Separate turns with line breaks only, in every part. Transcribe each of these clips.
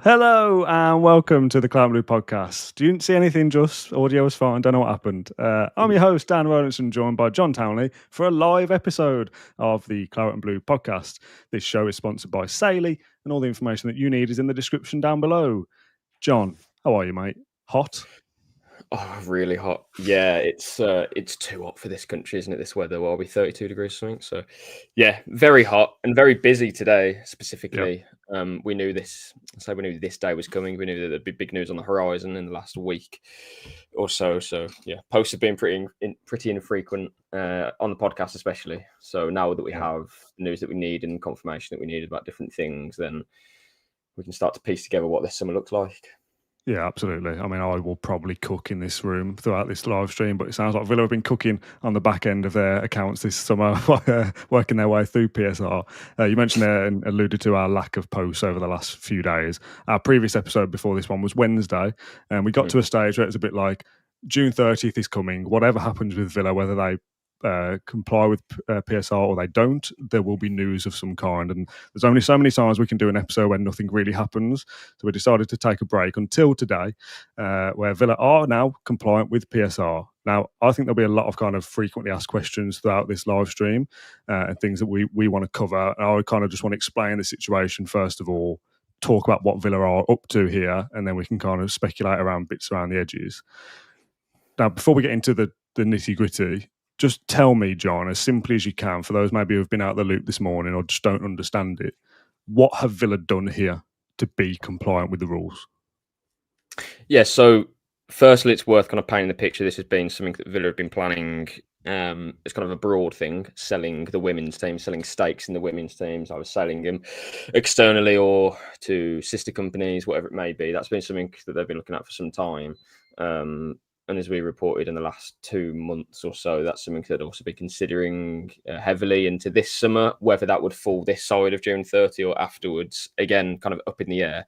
Hello, and welcome to the Cloud Blue podcast. You didn't see anything, just audio was fine. Don't know what happened. I'm your host, Dan Rolinson, joined by John Townley for a live episode of the Cloud and Blue podcast. This show is sponsored by Saley, and all the information that you need is in the description down below. John, how are you, mate? Hot?
Oh, really hot. Yeah, it's too hot for this country, isn't it? This weather, what are we, 32 degrees or something? So, yeah, very hot and very busy today, specifically. Yep. We knew this day was coming. We knew that there'd be big news on the horizon in the last week or so. So, yeah, posts have been pretty infrequent on the podcast, especially. So now that we have the news that we need and confirmation that we need about different things, then we can start to piece together what this summer looks like.
Yeah, absolutely. I mean, I will probably cook in this room throughout this live stream, but it sounds like Villa have been cooking on the back end of their accounts this summer, working their way through PSR. You mentioned there and alluded to our lack of posts over the last few days. Our previous episode before this one was Wednesday, and we got to a stage where it's a bit like June 30th is coming. Whatever happens with Villa, whether they comply with PSR or they don't, there will be news of some kind, and there's only so many times we can do an episode when nothing really happens, so we decided to take a break until today, where Villa are now compliant with PSR. Now, I think there'll be a lot of kind of frequently asked questions throughout this live stream and things that we want to cover. And I kind of just want to explain the situation first of all, talk about what Villa are up to here, and then we can kind of speculate around bits around the edges. Now, before we get into the nitty gritty, just tell me, John, as simply as you can, for those maybe who've been out of the loop this morning or just don't understand it, what have Villa done here to be compliant with the rules?
Yeah, so firstly, it's worth kind of painting the picture. This has been something that Villa have been planning. It's kind of a broad thing, selling the women's team, selling stakes in the women's teams. I was selling them externally or to sister companies, whatever it may be. That's been something that they've been looking at for some time. And as we reported in the last 2 months or so, that's something they'd also be considering heavily into this summer. Whether that would fall this side of June 30 or afterwards, again, kind of up in the air.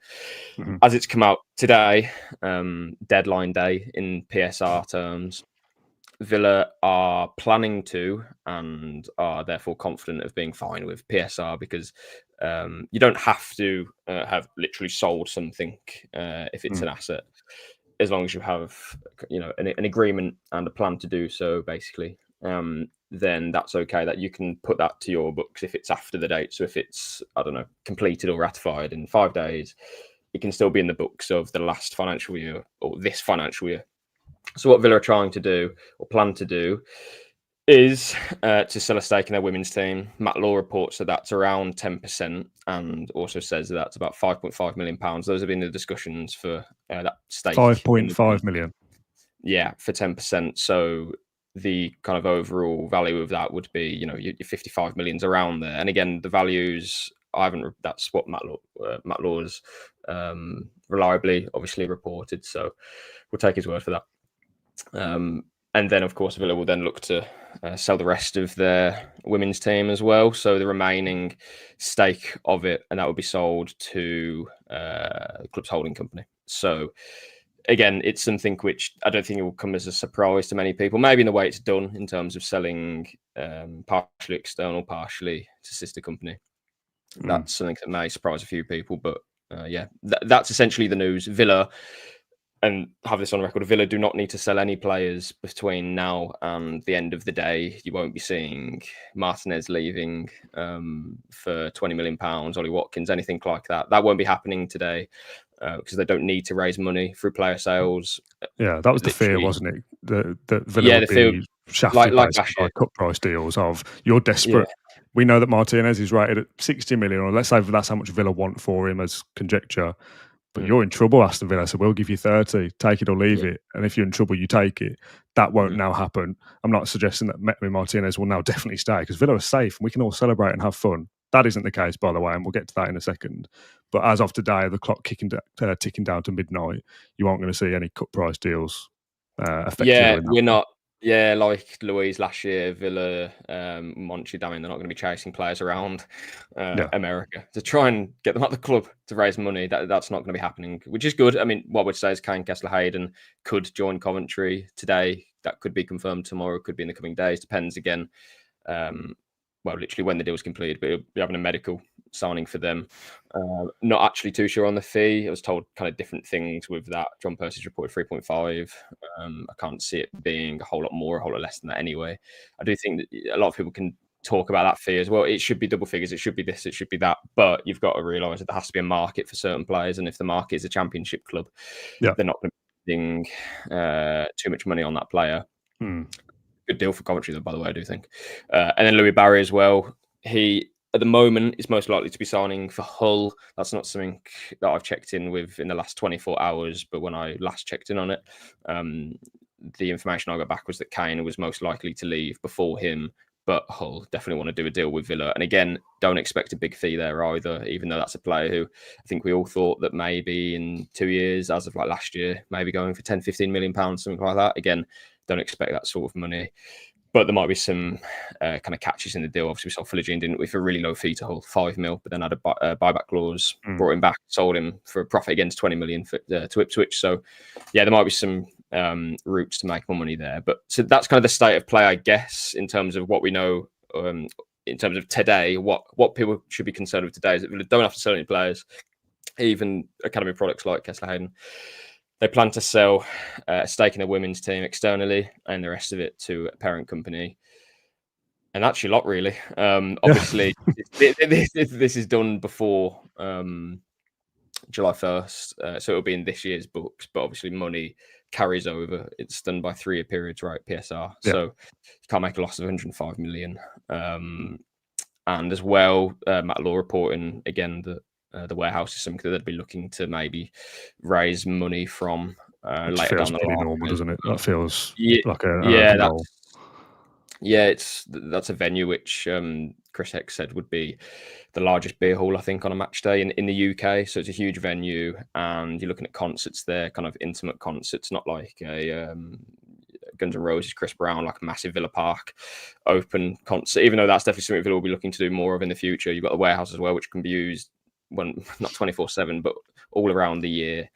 Mm-hmm. As it's come out today, deadline day in PSR terms, Villa are planning to and are therefore confident of being fine with PSR because you don't have to have literally sold something if it's an asset. As long as you have, an agreement and a plan to do so, basically, then that's okay. That you can put that to your books if it's after the date. So if it's, completed or ratified in 5 days, it can still be in the books of the last financial year or this financial year. So what Villa are trying to do or plan to do is to sell a stake in their women's team. Matt Law reports that that's around 10% and also says that that's about £5.5 million. Those have been the discussions for that stake.
5.5 million.
Yeah, for 10%. So the kind of overall value of that would be, your 55 million's around there. And again, the values, that's what Matt Law's reliably, obviously reported. So we'll take his word for that. And then, of course, Villa will then look to sell the rest of their women's team as well. So the remaining stake of it, and that will be sold to the club's holding company. So again, it's something which I don't think it will come as a surprise to many people. Maybe in the way it's done in terms of selling partially external, partially to sister company. That's something that may surprise a few people. But that's essentially the news. Villa, and have this on record, Villa do not need to sell any players between now and the end of the day. You won't be seeing Martinez leaving for £20 million, Ollie Watkins, anything like that. That won't be happening today because they don't need to raise money through player sales.
Yeah, that was the fear, wasn't it? That Villa would be shafted by cut price deals of, you're desperate. Yeah. We know that Martinez is rated at 60 million, or let's say that's how much Villa want for him as conjecture. But you're in trouble, Aston Villa, so we'll give you 30, take it or leave it. And if you're in trouble, you take it. That won't now happen. I'm not suggesting that Martinez will now definitely stay because Villa are safe and we can all celebrate and have fun. That isn't the case, by the way, and we'll get to that in a second. But as of today, the clock ticking down to midnight, you aren't going to see any cut price deals affect
Villa. We're not. Yeah, like Louise last year, Villa, Monchi, they're not going to be chasing players around America to try and get them at the club to raise money. That's not going to be happening, which is good. I mean, what I would say is Kane Kessler-Hayden could join Coventry today. That could be confirmed tomorrow, could be in the coming days. Depends again, literally when the deal's completed, but he'll be having a medical. signing for them. Not actually too sure on the fee. I was told kind of different things with that. John Percy's reported 3.5. I can't see it being a whole lot more, a whole lot less than that anyway. I do think that a lot of people can talk about that fee as well. It should be double figures. It should be this. It should be that. But you've got to realise that there has to be a market for certain players. And if the market is a championship club, they're not going to be spending too much money on that player. Good deal for Coventry, though, by the way, I do think. And then Louis Barry as well. He, at the moment, is most likely to be signing for Hull. That's not something that I've checked in with in the last 24 hours, but when I last checked in on it, the information I got back was that Kane was most likely to leave before him, but Hull definitely want to do a deal with Villa. And again, don't expect a big fee there either, even though that's a player who I think we all thought that maybe in 2 years, as of like last year, maybe going for 10, 15 million pounds, something like that. Again, don't expect that sort of money. But there might be some kind of catches in the deal. Obviously, we sold Philogene, didn't we, for a really low fee to Hull, 5 mil, but then had a buyback clause, brought him back, sold him for a profit against 20 million to Ipswich. So, yeah, there might be some routes to make more money there. But so that's kind of the state of play, I guess, in terms of what we know, in terms of today. What people should be concerned with today is that we don't have to sell any players, even academy products like Kessler Hayden. They plan to sell a stake in a women's team externally and the rest of it to a parent company. And that's your lot, really. Obviously, this is done before July 1st. So it'll be in this year's books. But obviously, money carries over. It's done by 3-year periods, right? PSR. Yeah. So you can't make a loss of 105 million. And as well, Matt Law reporting, again, that the warehouse is something that they'd be looking to maybe raise money from later down the line.
Normal, doesn't it? That feels like
that's a venue which Chris Hex said would be the largest beer hall, I think, on a match day in the UK. So it's a huge venue, and you're looking at concerts there, kind of intimate concerts, not like a Guns N' Roses, Chris Brown, like a massive Villa Park open concert. Even though that's definitely something Villa will be looking to do more of in the future. You've got the warehouse as well, which can be used when not 24/7, but all around the year.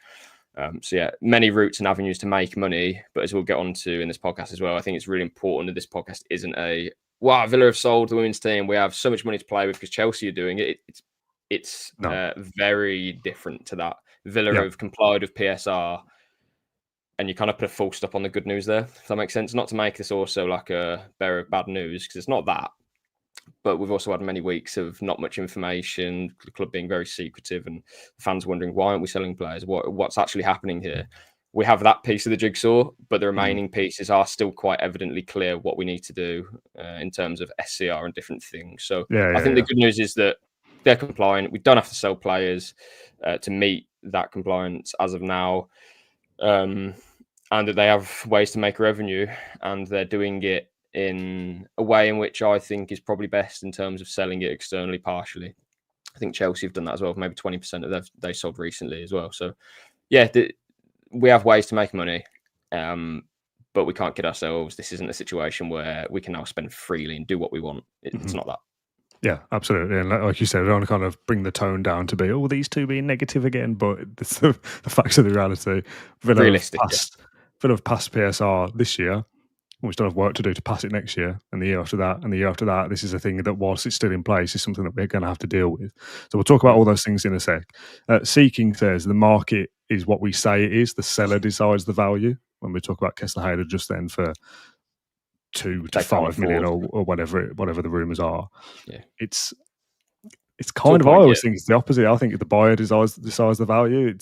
So yeah, many routes and avenues to make money. But as we'll get on to in this podcast as well, I think it's really important that this podcast isn't a, wow, Villa have sold the women's team, we have so much money to play with because Chelsea are doing it. It's very different to that. Villa have complied with PSR, and you kind of put a full stop on the good news there, if that makes sense. Not to make this also like a bearer of bad news, because it's not that. But we've also had many weeks of not much information, the club being very secretive, and fans wondering, why aren't we selling players? What's actually happening here? We have that piece of the jigsaw, but the remaining pieces are still quite evidently clear what we need to do in terms of SCR and different things. So I think the good news is that they're compliant. We don't have to sell players to meet that compliance as of now, and that they have ways to make revenue, and they're doing it in a way in which I think is probably best in terms of selling it externally partially. I think Chelsea have done that as well. Maybe 20% of they sold recently as well. So yeah, we have ways to make money, but we can't kid ourselves. This isn't a situation where we can now spend freely and do what we want. It's not that.
Yeah, absolutely. And like you said, I don't want to kind of bring the tone down to be, these two being negative again, but the facts of the reality. Villa have passed PSR this year. We still have work to do to pass it next year, and the year after that, and the year after that. This is a thing that, whilst it's still in place, is something that we're going to have to deal with. So we'll talk about all those things in a sec. Seeking says the market is what we say it is. The seller decides the value. When we talk about Kessler Hayden just then for 2 to 5 million or whatever the rumours are. Yeah. It's kind of, I always think it's the opposite. I think if the buyer decides the value,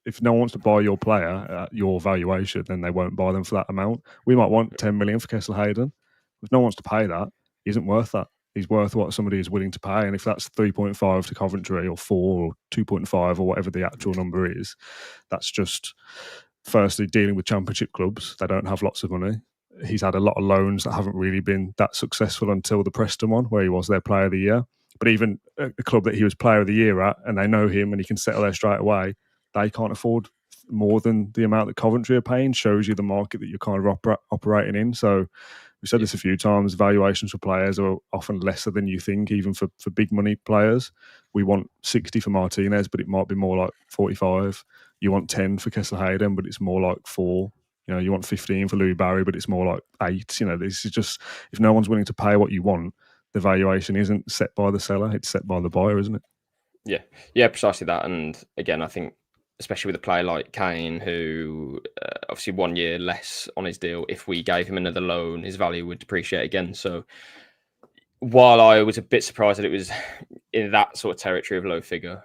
if no one wants to buy your player at your valuation, then they won't buy them for that amount. We might want 10 million for Kessler Hayden. If no one wants to pay that, he isn't worth that. He's worth what somebody is willing to pay. And if that's 3.5 to Coventry or 4 or 2.5 or whatever the actual number is, that's just, firstly, dealing with championship clubs. They don't have lots of money. He's had a lot of loans that haven't really been that successful until the Preston one, where he was their player of the year. But even a club that he was player of the year at, and they know him and he can settle there straight away, they can't afford more than the amount that Coventry are paying. Shows you the market that you're kind of operating in. So we've said this a few times, valuations for players are often lesser than you think, even for big money players. We want 60 for Martinez, but it might be more like 45. You want 10 for Kessler Hayden, but it's more like 4. You want 15 for Louis Barry, but it's more like 8. This is just, if no one's willing to pay what you want, the valuation isn't set by the seller, it's set by the buyer, isn't it?
Yeah, precisely that. And again, I think especially with a player like Kane, who obviously 1 year less on his deal, if we gave him another loan, his value would depreciate again. So while I was a bit surprised that it was in that sort of territory of low figure,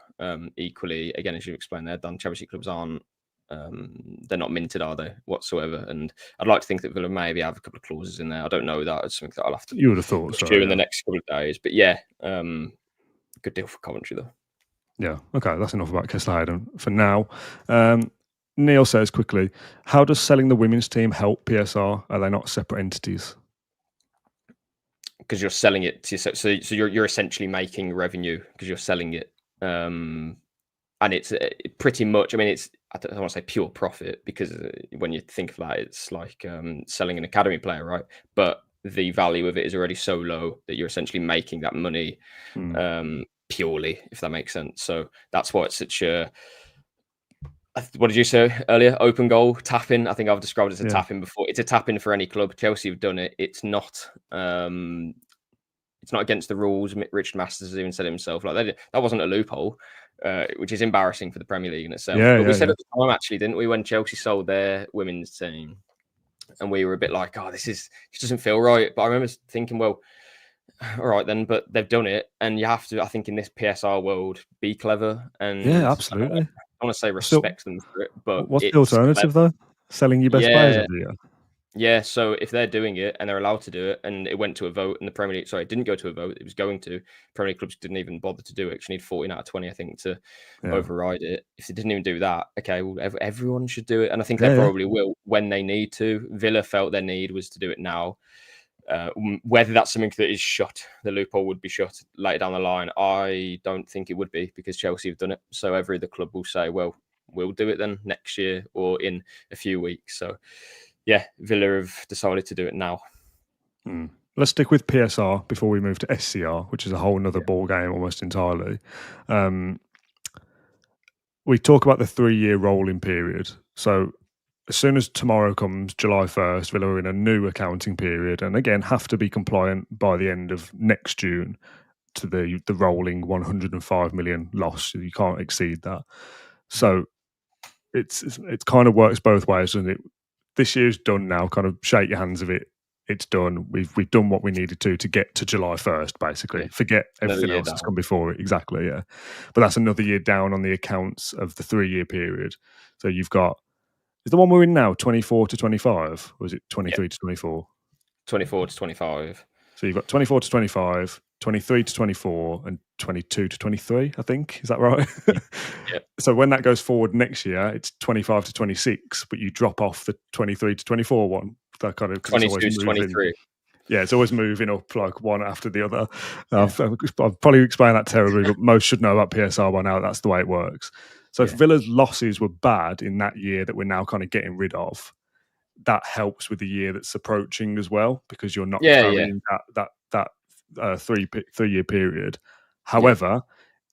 equally, again, as you explained there, Dan, Championship clubs aren't, they're not minted, are they, whatsoever? And I'd like to think that Villa maybe have a couple of clauses in there. I don't know that. It's something that I'll have to
You would have thought so,
pursue in
yeah.
the next couple of days. But yeah, good deal for Coventry, though.
Yeah, okay, that's enough about Kessler Hayden for now. Neil says quickly, how does selling the women's team help PSR? Are they not separate entities?
Because you're selling it to yourself. So you're essentially making revenue because you're selling it. And it's pretty much, I mean, I don't want to say pure profit, because when you think of that, it's like selling an academy player, right? But the value of it is already so low that you're essentially making that money purely, if that makes sense. So that's why it's such a, what did you say earlier? Open goal, tap-in. I think I've described it as a tap-in before. It's a tap-in for any club. Chelsea have done it. It's not against the rules. Richard Masters has even said it himself. Like that wasn't a loophole, which is embarrassing for the Premier League in itself. But we said at the time, actually, didn't we, when Chelsea sold their women's team, and we were a bit like, oh, this doesn't feel right. But I remember thinking, well, all right then, but they've done it, and you have to, I think, in this PSR world, be clever. And
absolutely.
I want to say respect them for it, but
what's the alternative though? Selling your best players every year?
Yeah, so if they're doing it and they're allowed to do it, and it went to a vote, and the Premier League, sorry, it didn't go to a vote, it was going to. Premier League clubs didn't even bother to do it because you need 14 out of 20, I think, to override it. If they didn't even do that, okay, well, everyone should do it, and I think they probably will when they need to. Villa felt their need was to do it now. Whether that's something that is shut, the loophole would be shut later down the line, I don't think it would be, because Chelsea have done it. So every other club will say, well, we'll do it then next year or in a few weeks. So yeah, Villa have decided to do it now.
Let's stick with PSR before we move to SCR, which is a whole nother ball game almost entirely. We talk about the 3-year rolling period. So as soon as tomorrow comes, July 1st, Villa are in a new accounting period, and again have to be compliant by the end of next June to the rolling 105 million loss. You can't exceed that. So it kind of works both ways, doesn't it? This year's done now. Kind of shake your hands of it. It's done. We've done what we needed to get to July 1st, basically. Yeah. Forget everything else that's come before it. Exactly, yeah. But that's another year down on the accounts of the 3-year period. So you've got, is the one we're in now 24 to 25, or is it 23 to 24?
24 to 25.
So you've got 24 to 25, 23 to 24, and 22 to 23, I think. Is that right?
Yeah.
So when that goes forward next year, it's 25 to 26, but you drop off the 23 to 24 one. That kind of
22 to 23.
Yeah, it's always moving up like one after the other. I've probably explained that terribly, but most should know about PSR by now. That's the way it works. So if Villa's losses were bad in that year that we're now kind of getting rid of, that helps with the year that's approaching as well, because you're not carrying that 3-year period. However,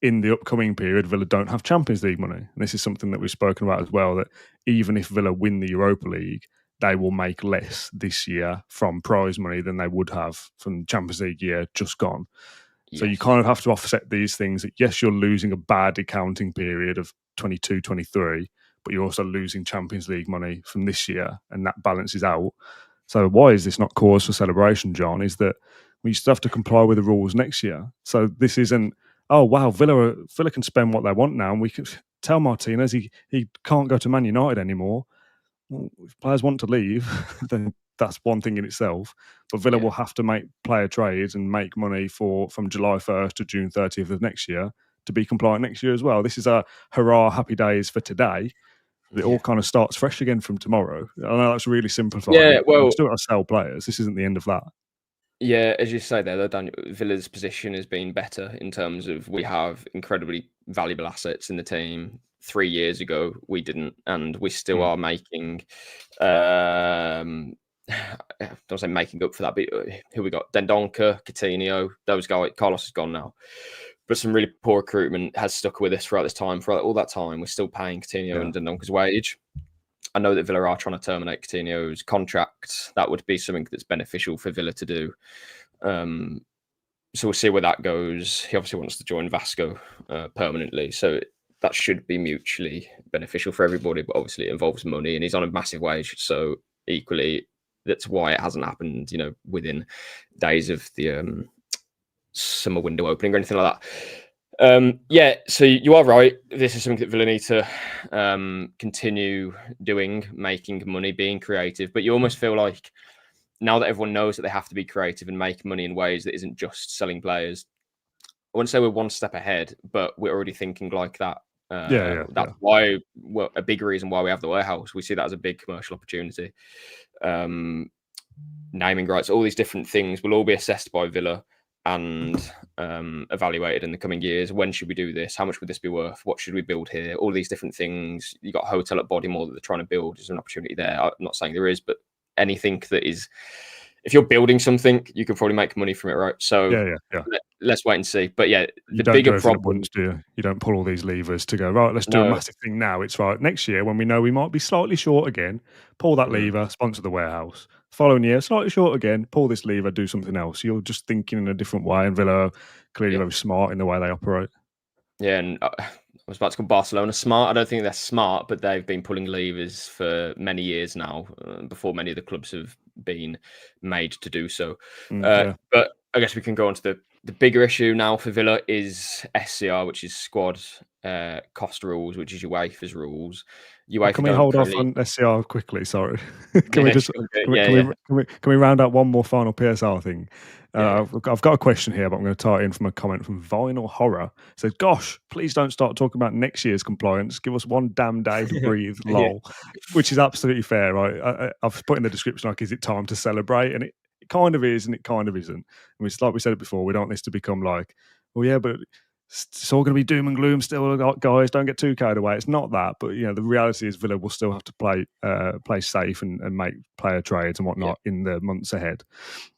in the upcoming period, Villa don't have Champions League money. And this is something that we've spoken about as well, that even if Villa win the Europa League, they will make less this year from prize money than they would have from Champions League year just gone. Yes. So you kind of have to offset these things. That yes, you're losing a bad accounting period of 22, 23, but you're also losing Champions League money from this year, and that balances out. So why is this not cause for celebration, John? Is that we still have to comply with the rules next year. So this isn't, oh, wow, Villa can spend what they want now, and we can tell Martinez he can't go to Man United anymore. Well, if players want to leave, then that's one thing in itself. But Villa will have to make player trades and make money from July 1st to June 30th of next year to be compliant next year as well. This is a hurrah, happy days for today. It all kind of starts fresh again from tomorrow. I know that's really simplified.
Yeah, well,
we've still got to sell players. This isn't the end of that.
Yeah, as you say there, though, Daniel, Villa's position has been better in terms of we have incredibly valuable assets in the team. 3 years ago, we didn't, and we still are making. I don't say making up for that, but who we got? Dendoncker, Coutinho, those guys. Carlos is gone now, but some really poor recruitment has stuck with us throughout this time. For all that time, we're still paying Coutinho and Dendoncker's wage. I know that Villa are trying to terminate Coutinho's contract. That would be something that's beneficial for Villa to do. So we'll see where that goes. He obviously wants to join Vasco permanently, so that should be mutually beneficial for everybody. But obviously, it involves money, and he's on a massive wage. So equally, that's why it hasn't happened. Within days of the summer window opening or anything like that. Yeah, so you are right. This is something that Villa need to continue doing, making money, being creative. But you almost feel like now that everyone knows that they have to be creative and make money in ways that isn't just selling players, I wouldn't say we're one step ahead, but we're already thinking like that. That's why a big reason why we have the warehouse. We see that as a big commercial opportunity. Naming rights, all these different things will all be assessed by Villa and evaluated in the coming years. When should we do this? How much would this be worth? What should we build here? All these different things. You got a hotel at Bodymore that they're trying to build. There's an opportunity there. I'm not saying there is, but anything that is, if you're building something, you can probably make money from it, right? So let's wait and see. But yeah, the bigger problem,
do you don't pull all these levers to go, right, let's do a massive thing now. It's right, next year when we know we might be slightly short again, pull that lever, sponsor the warehouse. Following year, slightly short again, pull this lever, do something else. You're just thinking in a different way, and Villa are clearly very smart in the way they operate.
Yeah, and I was about to call Barcelona smart. I don't think they're smart, but they've been pulling levers for many years now, before many of the clubs have been made to do so. But I guess we can go on to the bigger issue now for Villa is SCR, which is squad cost rules, which is UEFA's rules.
Can we hold off on SCR quickly? Sorry. Can we round out one more final PSR thing? I've got a question here, but I'm going to tie it in from a comment from Vinyl Horror. It says, gosh, please don't start talking about next year's compliance. Give us one damn day to breathe, lol. Which is absolutely fair, right? I've put in the description, like, is it time to celebrate? And it kind of is, and it kind of isn't. And it's like we said it before, we don't want this to become like, well, yeah, but it's all going to be doom and gloom still, guys. Don't get too carried away. It's not that, but the reality is Villa will still have to play safe and make player trades and whatnot in the months ahead.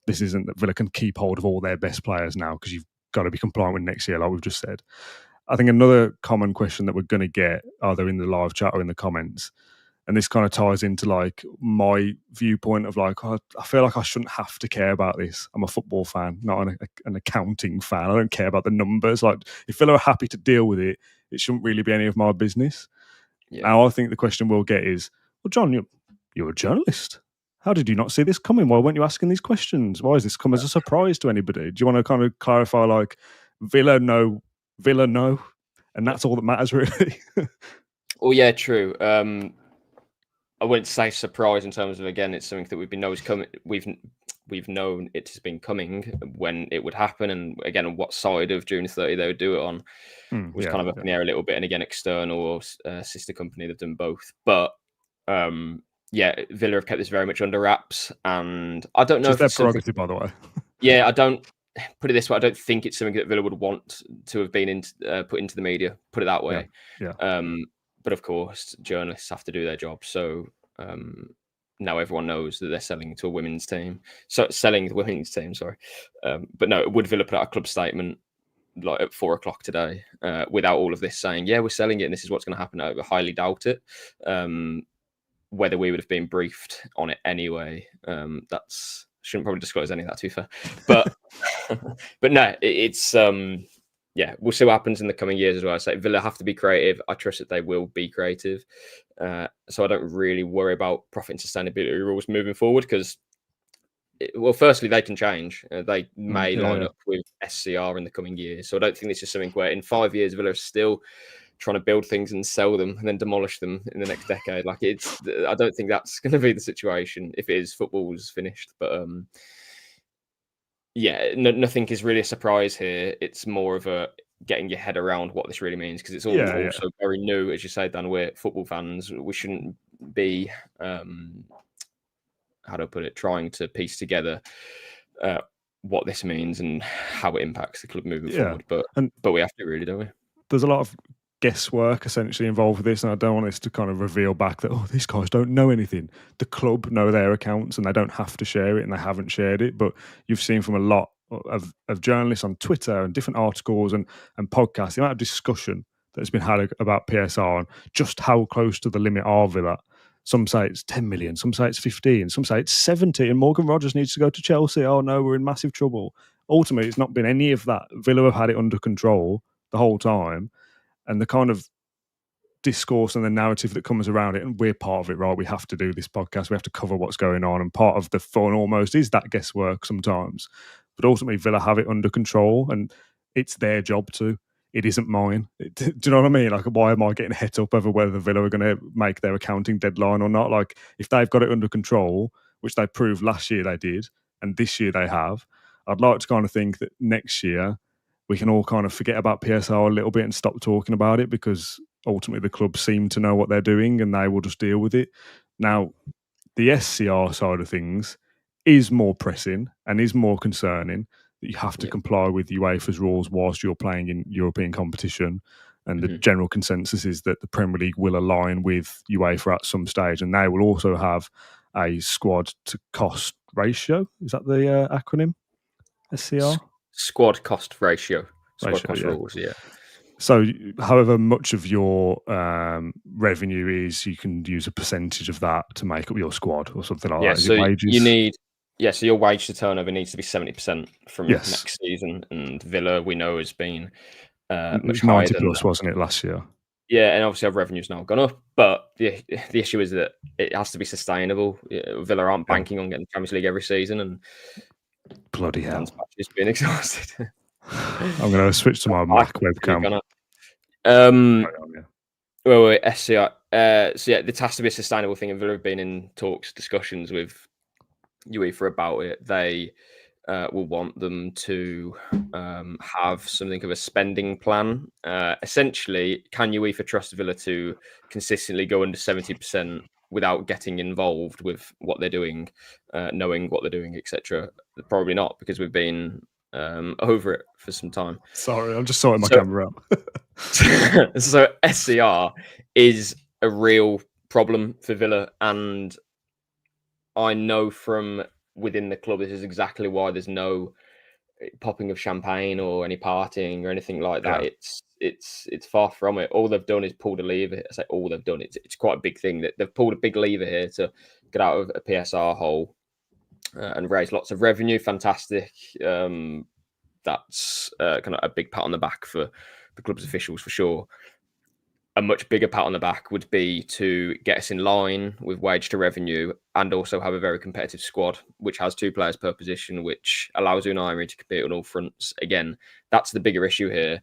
This isn't that Villa can keep hold of all their best players now, because you've got to be compliant with next year, like we've just said. I think another common question that we're going to get, either in the live chat or in the comments, and this kind of ties into like my viewpoint of like, I feel like I shouldn't have to care about this. I'm a football fan, not an accounting fan. I don't care about the numbers. Like, if Villa are happy to deal with it, it shouldn't really be any of my business. Now, I think the question we'll get is, well, John, you're a journalist. How did you not see this coming? Why weren't you asking these questions? Why has this come as a surprise to anybody? Do you want to kind of clarify, like, Villa know, and that's all that matters, really?
Well, yeah, true. I wouldn't say surprise in terms of, again, it's something that we've been known coming. We've known it has been coming when it would happen, and again, on what side of June 30 they would do it on was kind of up in the air a little bit. And again, external or sister company, they've done both. But Villa have kept this very much under wraps, and I don't know if
it's their prerogative, by the way.
I don't put it this way. I don't think it's something that Villa would want to have been put into the media. Put it that way. But of course, journalists have to do their job. So now everyone knows that they're selling to a women's team. So selling the women's team, sorry. But no, would Villa put out a club statement like at 4:00 today without all of this saying, yeah, we're selling it and this is what's going to happen? I highly doubt it. Whether we would have been briefed on it anyway, shouldn't probably disclose any of that, to be fair. But but no, it's we'll see what happens in the coming years as well. I say Villa have to be creative. I trust that they will be creative. So I don't really worry about profit and sustainability rules moving forward, because, firstly, they can change. They may line up with SCR in the coming years. So I don't think this is something where in 5 years Villa are still trying to build things and sell them and then demolish them in the next decade. Like, I don't think that's going to be the situation. If it is, football's finished. But nothing is really a surprise here. It's more of a getting your head around what this really means, because it's all also very new. As you say, Dan, we're football fans. We shouldn't be, how do I put it, trying to piece together what this means and how it impacts the club moving forward. But we have to, really, don't we?
There's a lot of guesswork essentially involved with this, and I don't want this to kind of reveal back that, oh, these guys don't know anything. The club know their accounts and they don't have to share it, and they haven't shared it. But you've seen from a lot of journalists on Twitter and different articles and podcasts, the amount of discussion that's been had about PSR and just how close to the limit are Villa. Some say it's 10 million, some say it's 15, some say it's 70, and Morgan Rogers needs to go to Chelsea. Oh no, we're in massive trouble. ultimately, it's not been any of that. Villa have had it under control the whole time, and the kind of discourse and the narrative that comes around it, and we're part of it, right? We have to do this podcast, we have to cover what's going on, and part of the fun almost is that guesswork sometimes. But ultimately, Villa have it under control, and it's their job to. It isn't mine. Do you know what I mean? Like, why am I getting het up over whether Villa are going to make their accounting deadline or not? Like, if they've got it under control, which they proved last year they did, and this year they have, I'd like to kind of think that next year we can all kind of forget about PSR a little bit and stop talking about it, because ultimately the club seem to know what they're doing and they will just deal with it. Now, the SCR side of things is more pressing and is more concerning, that you have to comply with UEFA's rules whilst you're playing in European competition. And the general consensus is that the Premier League will align with UEFA at some stage, and they will also have a squad to cost ratio. Is that the acronym? SCR?
Squad cost ratio. Squad cost rules, yeah.
So however much of your revenue is, you can use a percentage of that to make up your squad or something like that.
So you need, so your wage to turnover needs to be 70% from next season. And Villa, we know, has been much higher
90
than
plus,
that.
wasn't it, last year?
Yeah, and obviously our revenue's now gone up, but the issue is that it has to be sustainable. Villa aren't banking on getting the Champions League every season, and
bloody hell,
is being exhausted.
I'm going to switch to my Mac webcam.
Well, SCR. So this has to be a sustainable thing, and Villa have been in discussions with UEFA about it. They will want them to have something of a spending plan. Essentially, can UEFA trust Villa to consistently go under 70% without getting involved with what they're doing, knowing what they're doing, etc.? Probably not, because we've been over it for some time.
Sorry, I'm just sorting my camera out.
So SCR is a real problem for Villa, and I know from within the club this is exactly why there's no popping of champagne or any partying or anything like that. It's far from it. All they've done is pulled a lever. I say all they've done. It's quite a big thing that they've pulled a big lever here to get out of a PSR hole and raise lots of revenue. Fantastic. That's kind of a big pat on the back for the club's officials, for sure. A much bigger pat on the back would be to get us in line with wage to revenue, and also have a very competitive squad, which has 2 players per position, which allows Unai Emery to compete on all fronts. Again, that's the bigger issue here.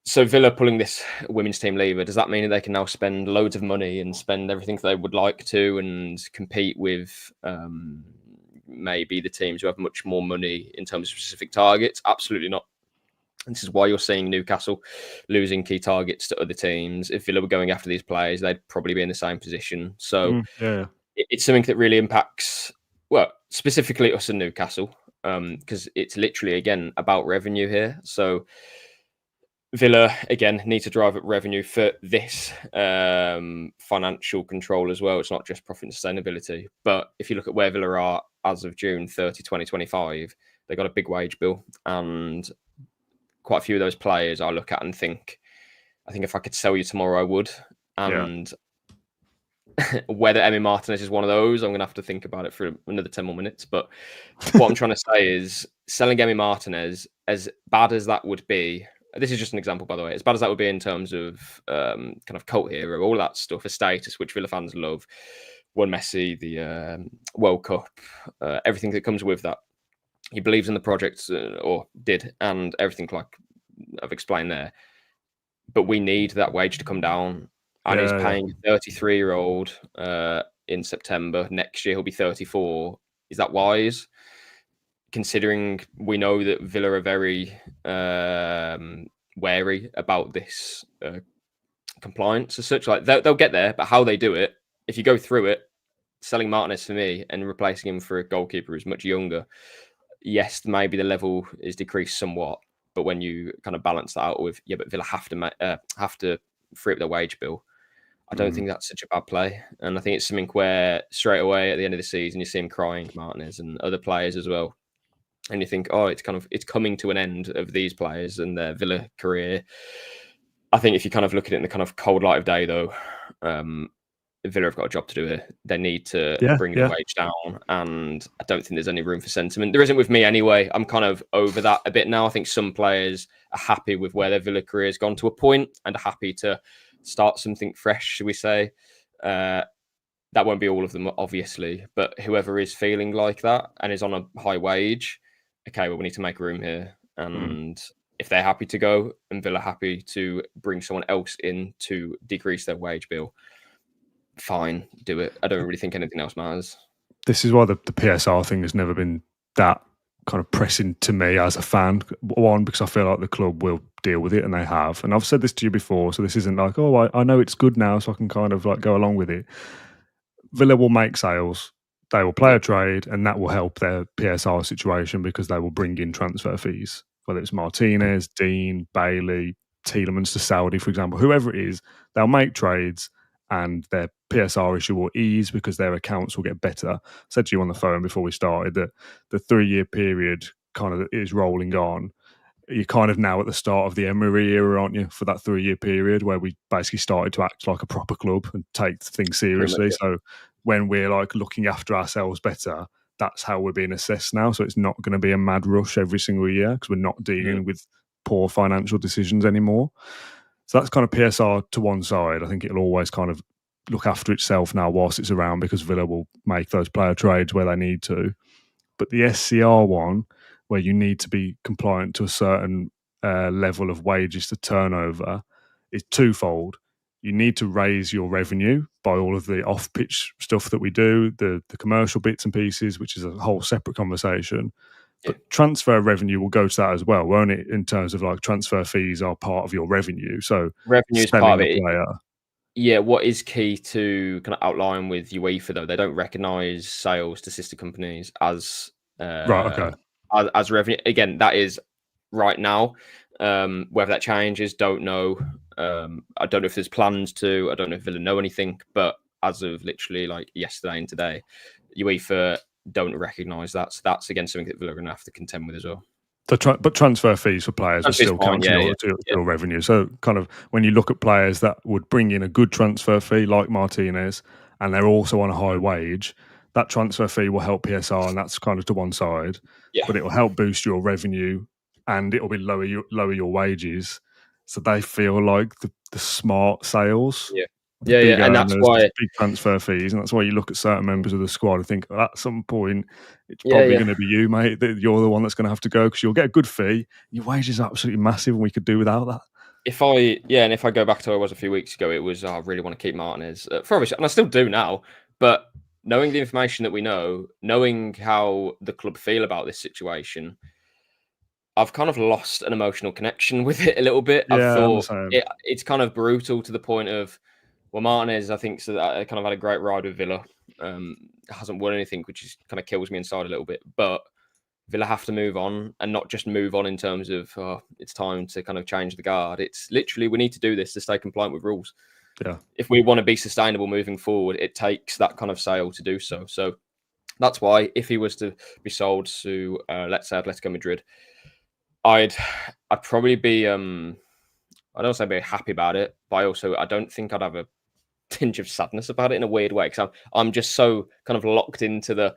So Villa pulling this women's team lever, does that mean that they can now spend loads of money and spend everything they would like to and compete with maybe the teams who have much more money in terms of specific targets? Absolutely not. And this is why you're seeing Newcastle losing key targets to other teams. If Villa were going after these players, they'd probably be in the same position. So it's something that really impacts, well, specifically us and Newcastle, because it's literally, again, about revenue here. So Villa, again, need to drive up revenue for this financial control as well. It's not just profit and sustainability. But if you look at where Villa are as of June 30, 2025, they got a big wage bill, and quite a few of those players I look at and think, I think if I could sell you tomorrow, I would. And whether Emi Martinez is one of those, I'm going to have to think about it for another 10 more minutes. But what I'm trying to say is, selling Emi Martinez, as bad as that would be, this is just an example, by the way, as bad as that would be in terms of kind of cult hero, all that stuff, a status which Villa fans love, won Messi, the World Cup, everything that comes with that. He believes in the project, or did, and everything like I've explained there. But we need that wage to come down. And he's paying a 33-year-old in September. Next year, he'll be 34. Is that wise? Considering we know that Villa are very wary about this compliance as such. Like they'll get there, but how they do it, if you go through it, selling Martinez for me and replacing him for a goalkeeper who's much younger, yes, maybe the level is decreased somewhat, but when you kind of balance that out with, but Villa have to free up their wage bill, I don't think that's such a bad play. And I think it's something where straight away at the end of the season, you see him crying, Martinez and other players as well. And you think, it's coming to an end of these players and their Villa career. I think if you kind of look at it in the kind of cold light of day, though, Villa have got a job to do here. They need to bring the wage down, and I don't think there's any room for sentiment. There isn't with me anyway. I'm kind of over that a bit now. I think some players are happy with where their Villa career has gone to a point and are happy to start something fresh, should we say. That won't be all of them, obviously, but whoever is feeling like that and is on a high wage, okay, well, we need to make room here. And if they're happy to go and Villa happy to bring someone else in to decrease their wage bill, fine, do it. I don't really think anything else matters.
This is why the PSR thing has never been that kind of pressing to me as a fan. One, because I feel like the club will deal with it, and they have. And I've said this to you before, so this isn't like, oh, I know it's good now, so I can kind of like go along with it. Villa will make sales. They will play a trade, and that will help their PSR situation because they will bring in transfer fees, whether it's Martinez, Dean, Bailey, Tielemans to Saudi, for example, whoever it is, they'll make trades and their PSR issue will ease because their accounts will get better. I said to you on the phone before we started that the 3-year period kind of is rolling on. You're kind of now at the start of the Emery era, aren't you, for that 3-year period where we basically started to act like a proper club and take things seriously.
Much, yeah.
So when we're like looking after ourselves better, that's how we're being assessed now. So it's not going to be a mad rush every single year because we're not dealing with poor financial decisions anymore. So that's kind of PSR to one side. I think it'll always kind of look after itself now whilst it's around because Villa will make those player trades where they need to. But the SCR one, where you need to be compliant to a certain level of wages to turnover, is twofold. You need to raise your revenue by all of the off-pitch stuff that we do, the commercial bits and pieces, which is a whole separate conversation. But transfer revenue will go to that as well, won't it? In terms of like transfer fees are part of your revenue. So
revenue is part of it.
Player,
yeah, what is key to kind of outline with UEFA though, they don't recognise sales to sister companies as
right. Okay.
As revenue. Again, that is right now. Whether that changes, don't know. I don't know if there's plans to. I don't know if Villa know anything. But as of literally like yesterday and today, UEFA don't recognise that. So that's again something that Villa are going to have to contend with as well.
But transfer fees for players will still count to your revenue. So kind of when you look at players that would bring in a good transfer fee like Martinez and they're also on a high wage, that transfer fee will help PSR and that's kind of to one side.
Yeah.
But it will help boost your revenue and it will be lower your wages. So they feel like the smart sales.
Yeah. Yeah, and that's why
big transfer fees, and that's why you look at certain members of the squad and think, well, at some point, it's probably going to be you, mate. You're the one that's going to have to go because you'll get a good fee. Your wages are absolutely massive, and we could do without that.
If I go back to where I was a few weeks ago, it was I really want to keep Martinez for obviously, and I still do now. But knowing the information that we know, knowing how the club feel about this situation, I've kind of lost an emotional connection with it a little bit.
Yeah,
I thought it's kind of brutal to the point of. Well, Martinez, I think, so that kind of had a great ride with Villa. Hasn't won anything, which kind of kills me inside a little bit. But Villa have to move on, and not just move on in terms of it's time to kind of change the guard. It's literally we need to do this to stay compliant with rules.
Yeah.
If we want to be sustainable moving forward, it takes that kind of sale to do so. So that's why if he was to be sold to, let's say, Atletico Madrid, I'd probably be. I don't say be happy about it, but I don't think I'd have a tinge of sadness about it in a weird way because I'm just so kind of locked into the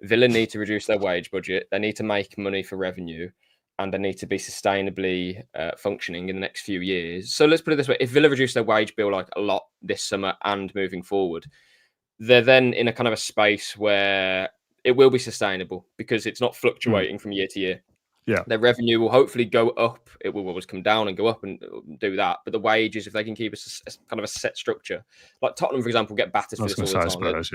Villa need to reduce their wage budget. They need to make money for revenue and they need to be sustainably functioning in the next few years. So let's put it this way. If Villa reduce their wage bill like a lot this summer and moving forward, they're then in a kind of a space where it will be sustainable because it's not fluctuating from year to year.
Yeah,
their revenue will hopefully go up. It will always come down and go up and do that. But the wages, if they can keep a kind of a set structure, like Tottenham, for example, get battered for this all the time.
Spurs,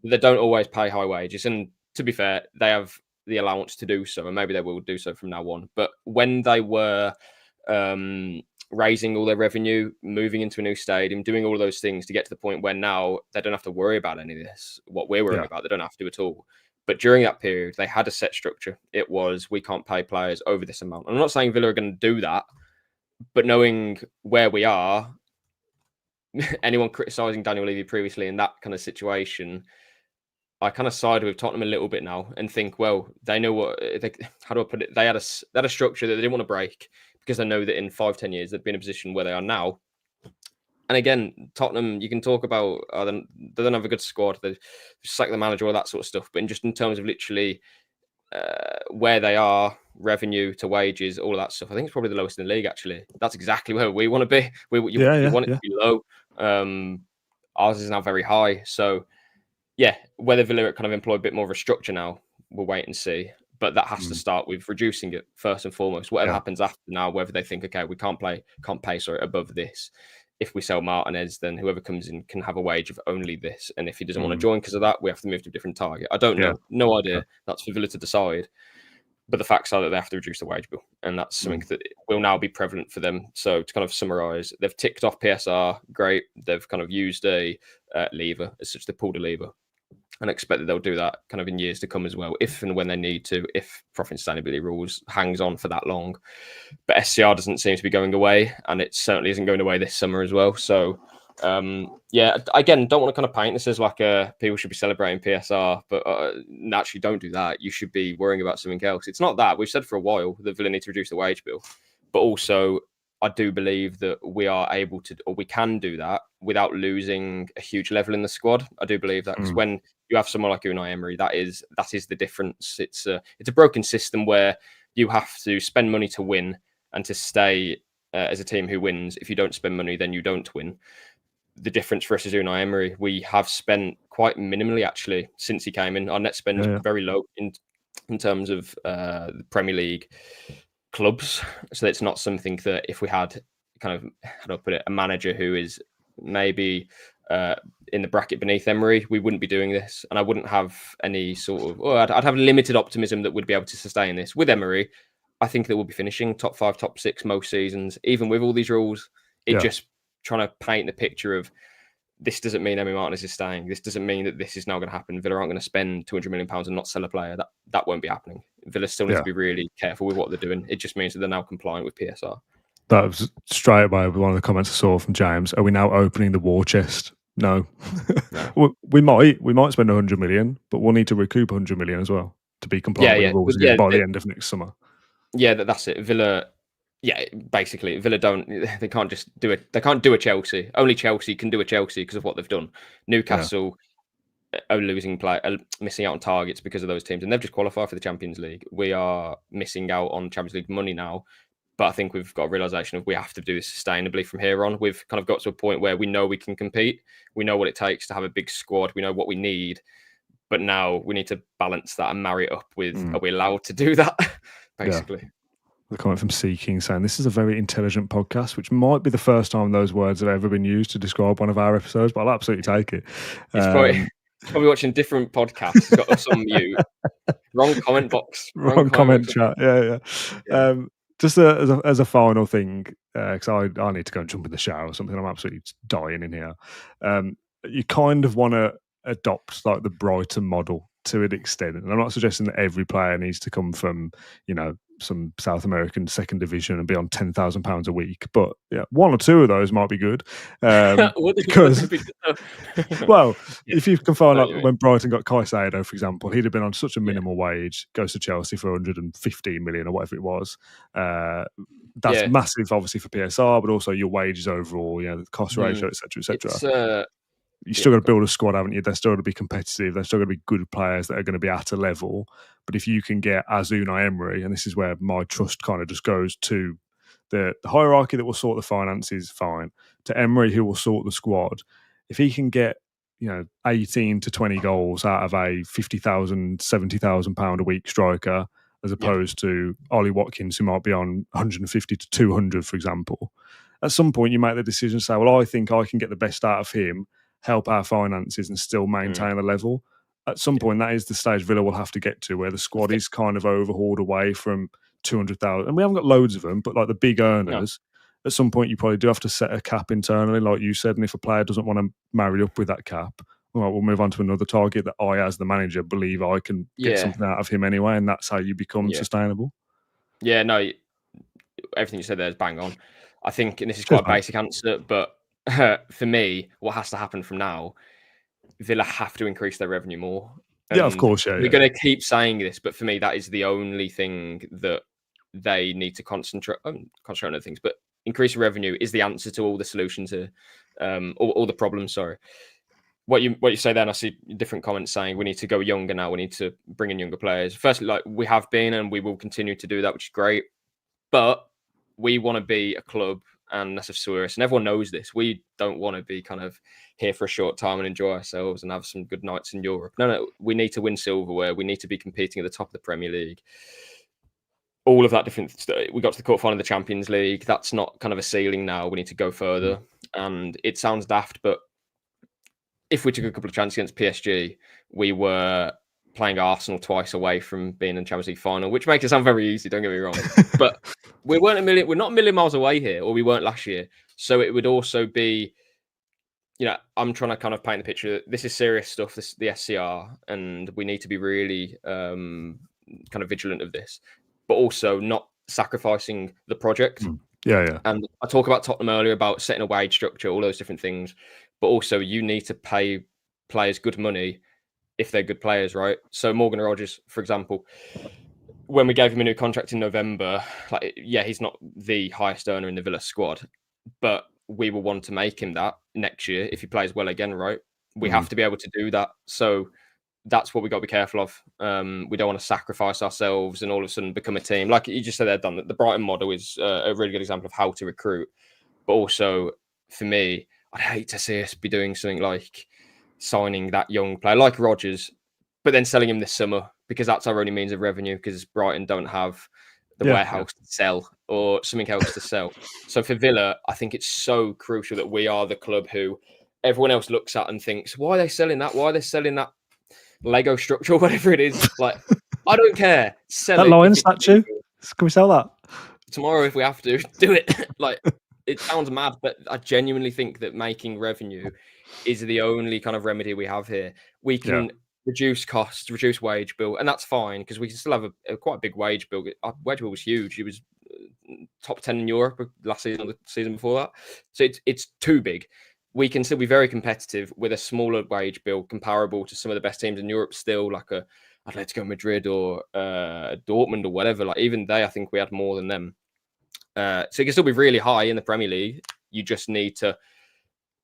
they don't always pay high wages. And to be fair, they have the allowance to do so, and maybe they will do so from now on. But when they were raising all their revenue, moving into a new stadium, doing all of those things to get to the point where now they don't have to worry about any of this. What we're worrying about, they don't have to at all. But during that period, they had a set structure. It was, we can't pay players over this amount. I'm not saying Villa are going to do that, but knowing where we are, anyone criticising Daniel Levy previously in that kind of situation, I kind of side with Tottenham a little bit now and think, well, they know what, how do I put it? They had a structure that they didn't want to break because they know that in 5-10 years, they'd be in a position where they are now. And again, Tottenham, you can talk about they don't have a good squad, they sack the manager, all that sort of stuff. But in terms of literally where they are, revenue to wages, all of that stuff, I think it's probably the lowest in the league. Actually, that's exactly where we want to be. You want it to be low. Ours is now very high. So yeah, whether Villa kind of employ a bit more of a structure now, we'll wait and see. But that has to start with reducing it first and foremost. Whatever happens after now, whether they think, okay, we can't pay above this. If we sell Martinez, then whoever comes in can have a wage of only this. And if he doesn't want to join because of that, we have to move to a different target. I don't know. No idea. That's for Villa to decide. But the facts are that they have to reduce the wage bill. And that's something that will now be prevalent for them. So to kind of summarise, they've ticked off PSR. Great. They've kind of used a lever as such. They pulled a lever. And expect that they'll do that kind of in years to come as well, if and when they need to, if profit sustainability rules hangs on for that long. But SCR doesn't seem to be going away, and it certainly isn't going away this summer as well. So, again, don't want to kind of paint this as like people should be celebrating PSR, but naturally don't do that. You should be worrying about something else. It's not that. We've said for a while that Villa need to reduce the wage bill, but also I do believe that we are able to, or we can do that without losing a huge level in the squad. I do believe that, because when you have someone like Unai Emery, that is the difference. It's a broken system where you have to spend money to win and to stay as a team who wins. If you don't spend money, then you don't win. The difference for us is Unai Emery. We have spent quite minimally actually since he came in. Our net spend is very low in terms of the Premier League clubs. So it's not something that if we had kind of, how do I put it, a manager who is maybe in the bracket beneath Emery, we wouldn't be doing this. And I wouldn't have any sort of, I'd have limited optimism that we'd be able to sustain this. With Emery, I think that we'll be finishing top 5, top 6 most seasons, even with all these rules. Just trying to paint the picture of, this doesn't mean Emi Martinez is staying. This doesn't mean that this is now going to happen. Villa aren't going to spend £200 million and not sell a player. That won't be happening. Villa still need to be really careful with what they're doing. It just means that they're now compliant with PSR.
That was straight away one of the comments I saw from James. Are we now opening the war chest? No. we might spend 100 million, but we'll need to recoup 100 million as well to be compliant with the rules by the end of next summer. Yeah,
that's it. Villa. Yeah, basically, Villa they can't just do it. They can't do a Chelsea. Only Chelsea can do a Chelsea because of what they've done. Newcastle are missing out on targets because of those teams, and they've just qualified for the Champions League. We are missing out on Champions League money now, but I think we've got a realisation of we have to do this sustainably from here on. We've kind of got to a point where we know we can compete. We know what it takes to have a big squad. We know what we need, but now we need to balance that and marry it up with, are we allowed to do that, basically?
Yeah. The comment from Seeking saying, this is a very intelligent podcast, which might be the first time those words have ever been used to describe one of our episodes, but I'll absolutely take it.
It's probably watching different podcasts. It's got us on mute. Wrong comment box.
Wrong comment chat. Yeah. Just as a final thing, because I need to go and jump in the shower or something. I'm absolutely dying in here. You kind of want to adopt like the Brighton model to an extent. And I'm not suggesting that every player needs to come from, some South American second division and be on £10,000 a week, but one or two of those might be good. Because, if you can find out when Brighton got Caicedo, for example, he'd have been on such a minimal wage, goes to Chelsea for 115 million or whatever it was. That's massive, obviously, for PSR, but also your wages overall, the cost ratio, etc., etc. You still got to build a squad, haven't you? They're still going to be competitive. They're still going to be good players that are going to be at a level. But if you can get as Unai Emery, and this is where my trust kind of just goes to the hierarchy that will sort the finances, fine, to Emery who will sort the squad. If he can get 18 to 20 goals out of a £50,000, £70,000 a week striker, as opposed to Ollie Watkins, who might be on 150 to 200, for example, at some point you make the decision to say, well, I think I can get the best out of him, help our finances and still maintain a level. At some point, that is the stage Villa will have to get to, where the squad is kind of overhauled away from 200,000. And we haven't got loads of them, but like the big earners, at some point you probably do have to set a cap internally, like you said. And if a player doesn't want to marry up with that cap, well, we'll move on to another target that I, as the manager, believe I can get something out of him anyway. And that's how you become sustainable.
Yeah, no, everything you said there is bang on. I think, and this is quite a basic answer, but for me, what has to happen from now, Villa have to increase their revenue more.
And of course,
we're going to keep saying this, but for me, that is the only thing that they need to concentrate on other things. But increasing revenue is the answer to all the solutions here, all the problems. Sorry. What you say then, I see different comments saying we need to go younger now. We need to bring in younger players. Firstly, like we have been and we will continue to do that, which is great. But we want to be a club, and that's of serious. And everyone knows this. We don't want to be kind of here for a short time and enjoy ourselves and have some good nights in Europe. No, we need to win silverware. We need to be competing at the top of the Premier League. All of that different. We got to the quarterfinal of the Champions League. That's not kind of a ceiling now. We need to go further. And it sounds daft, but if we took a couple of chances against PSG, we were playing Arsenal twice away from being in the Champions League final, which makes it sound very easy. Don't get me wrong, but we're not a million miles away here, or we weren't last year. So it would also be, I'm trying to kind of paint the picture. This is serious stuff. This the SCR, and we need to be really kind of vigilant of this, but also not sacrificing the project.
Yeah.
And I talk about Tottenham earlier about setting a wage structure, all those different things. But also, you need to pay players good money if they're good players, right? So Morgan Rogers, for example, when we gave him a new contract in November, he's not the highest earner in the Villa squad, but we will want to make him that next year if he plays well again, right? We have to be able to do that. So that's what we got to be careful of. We don't want to sacrifice ourselves and all of a sudden become a team. Like you just said there, Dan, the Brighton model is a really good example of how to recruit. But also, for me, I'd hate to see us be doing something like signing that young player like Rodgers, but then selling him this summer because that's our only means of revenue because Brighton don't have the warehouse to sell or something else to sell. So for Villa, I think it's so crucial that we are the club who everyone else looks at and thinks, why are they selling that? Why are they selling that Lego structure or whatever it is? Like, I don't care. Sell
that
it.
lion statue. Can we sell that?
Tomorrow, if we have to, do it. Like, it sounds mad, but I genuinely think that making revenue is the only kind of remedy we have here. We can reduce costs, reduce wage bill, and that's fine because we can still have a quite big wage bill. Our wage bill was huge. It was top 10 in Europe last season or the season before that. So it's too big. We can still be very competitive with a smaller wage bill comparable to some of the best teams in Europe still, like a Atletico Madrid or Dortmund or whatever. Like even they, I think we had more than them. So you can still be really high in the Premier League. You just need to,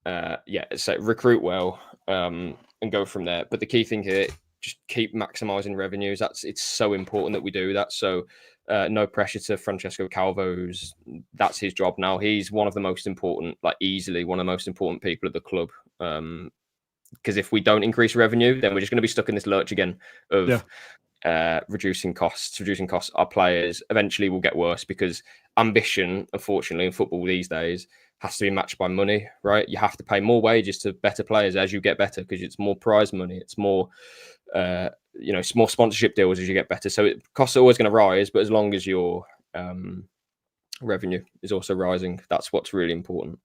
recruit well and go from there. But the key thing here, just keep maximising revenues. It's so important that we do that. So no pressure to Francesco Calvo's. That's his job now. He's one of the most important, like easily one of the most important people at the club. Because if we don't increase revenue, then we're just going to be stuck in this lurch again of reducing costs. Our players eventually will get worse because ambition, unfortunately, in football these days has to be matched by money, right? You have to pay more wages to better players as you get better because it's more prize money. It's more, it's more sponsorship deals as you get better. So costs are always going to rise, but as long as your revenue is also rising, that's what's really important.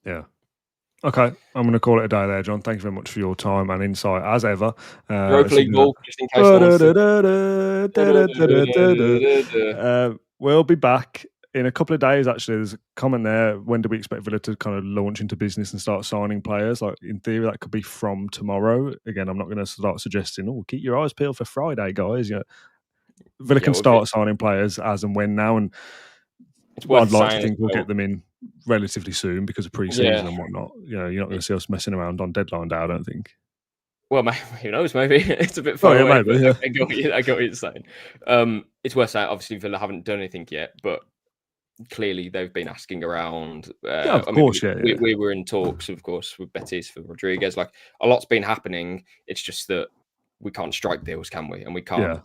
Yeah. Okay, I'm going to call it a day there, John. Thank you very much for your time and insight, as ever.
Europa League ball, just in case.
We'll be back in a couple of days, actually. There's a comment there. When do we expect Villa to kind of launch into business and start signing players? Like, in theory, that could be from tomorrow. Again, I'm not going to start suggesting, keep your eyes peeled for Friday, guys. Villa can start signing players as and when now, and I'd like to think we'll get them in relatively soon because of pre-season and whatnot. You're not going to see us messing around on deadline day, I don't think.
Well, who knows? Maybe it's a bit far away.
Maybe, yeah.
I get what you're saying. It's worth saying. Obviously, Villa haven't done anything yet, but clearly they've been asking around.
Of course.
We were in talks, of course, with Betis for Rodriguez. Like a lot's been happening. It's just that we can't strike deals, can we? And we can't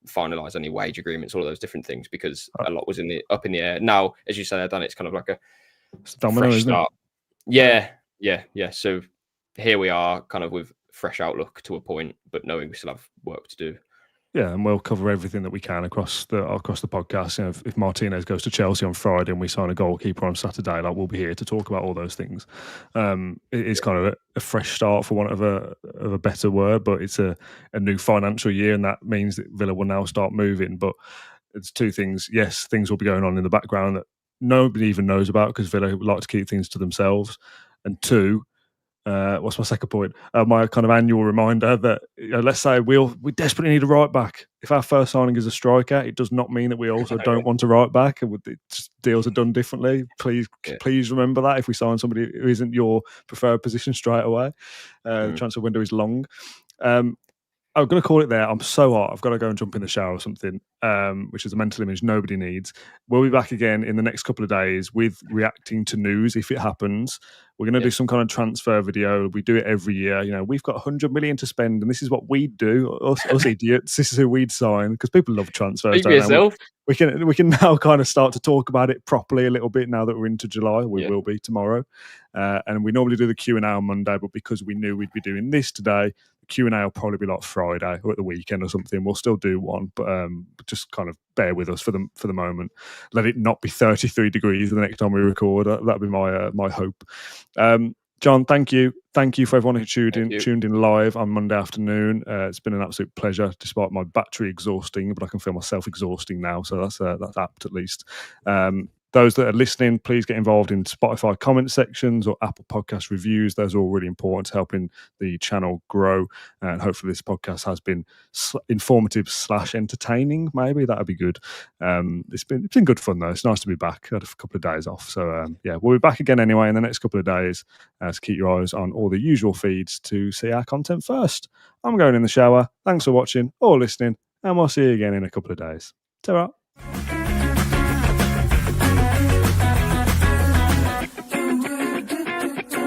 finalise any wage agreements, all of those different things, because a lot was up in the air. Now, as you said, Dan, it's kind of like a fresh start. Yeah. So here we are, kind of with fresh outlook to a point, but knowing we still have work to do.
Yeah, and we'll cover everything that we can across the podcast. If Martinez goes to Chelsea on Friday and we sign a goalkeeper on Saturday, we'll be here to talk about all those things. It is kind of a fresh start, for want of a better word, but it's a new financial year, and that means that Villa will now start moving. But it's two things. Yes, things will be going on in the background that nobody even knows about because Villa like to keep things to themselves. And two, What's my second point? My kind of annual reminder that let's say we desperately need a right back. If our first signing is a striker, it does not mean that we also don't want a right back. Deals are done differently. Please remember that if we sign somebody who isn't your preferred position straight away, the transfer window is long. I'm going to call it there. I'm so hot. I've got to go and jump in the shower or something, which is a mental image nobody needs. We'll be back again in the next couple of days with reacting to news if it happens. We're going to do some kind of transfer video. We do it every year. You know, we've got 100 million to spend, and this is what we'd do. Us idiots. This is who we'd sign because people love transfers.
Speak for yourself.
We can now kind of start to talk about it properly a little bit now that we're into July. We will be tomorrow, and we normally do the Q&A on Monday, but because we knew we'd be doing this today, the Q&A will probably be like Friday or at the weekend or something. We'll still do one, but just kind of bear with us for the moment. Let it not be 33 degrees the next time we record. That'd be my hope. John, thank you for everyone who tuned in live on Monday afternoon. It's been an absolute pleasure, despite my battery exhausting, but I can feel myself exhausting now, so that's apt at least. Those that are listening, please get involved in Spotify comment sections or Apple Podcast reviews. Those are all really important to helping the channel grow. And hopefully this podcast has been informative / entertaining. Maybe that'd be good. It's been good fun though. It's nice to be back. I had a couple of days off. So we'll be back again anyway in the next couple of days. So keep your eyes on all the usual feeds to see our content first. I'm going in the shower. Thanks for watching or listening, and we'll see you again in a couple of days. Ta-ra.